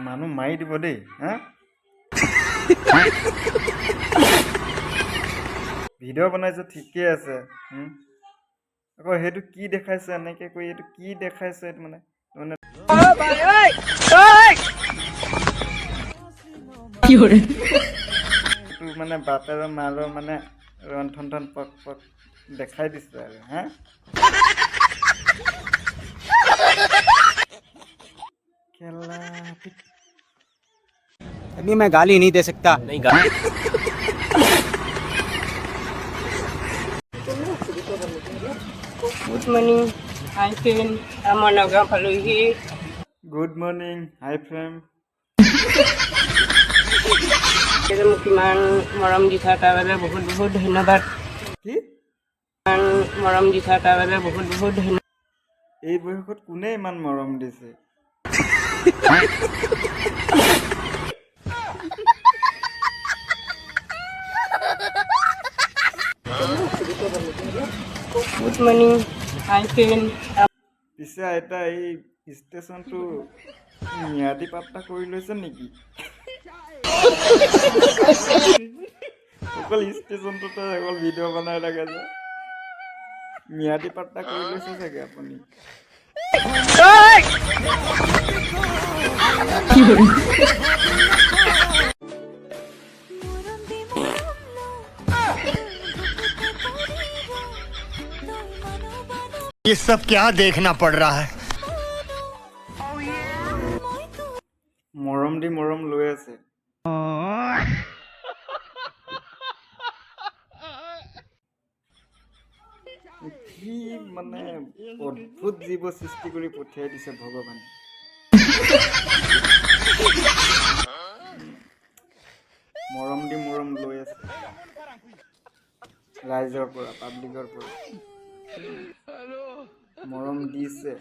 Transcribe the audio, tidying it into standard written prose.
মানুহ মাৰি দিব দেই হা ভিডিঅ' বনাইছে ঠিকে আছে আকৌ সেইটো কি দেখাইছে এনেকে কৈ এইটো কি দেখাইছে মানে মানে বাপেৰ মাৰৰ মানে ৰন্ধন পক পক দেখাই দিছে আৰু হা अभी मैं गाली नहीं दे सकता नहीं गाली Good morning, hi friend. I'm on a Paluhi. Good morning hi ফ্ৰেম কিমান মৰম দি থকাৰ বাবে বহুত বহুত ধন্যবাদ কি কিমান মৰম দি থকাৰ বাবে বহুত বহুত ধন্যবাদ এই বয়সত কোনে ইমান মৰম দিছে Good morning, hi friend. পিছে আইতা এই ষ্টেচনটো ম্যাদী পাত্তা কৰি লৈছে নেকি অকল ষ্টেচনটোতে অকল ভিডিঅ' বনাই থাকে যে ম্যাদী পাত্তা কৰি লৈছে চাগে আপুনি ये सब क्या देखना पड़ रहा है মৰম দি মৰম লৈ আছে কি মানে অদ্ভুত জীৱ সৃষ্টি কৰি পঠিয়াই দিছে ভগৱানে মৰম দি মৰম লৈ আছে ৰাইজৰ পৰা পাব্লিকৰ পৰা মৰম দিছে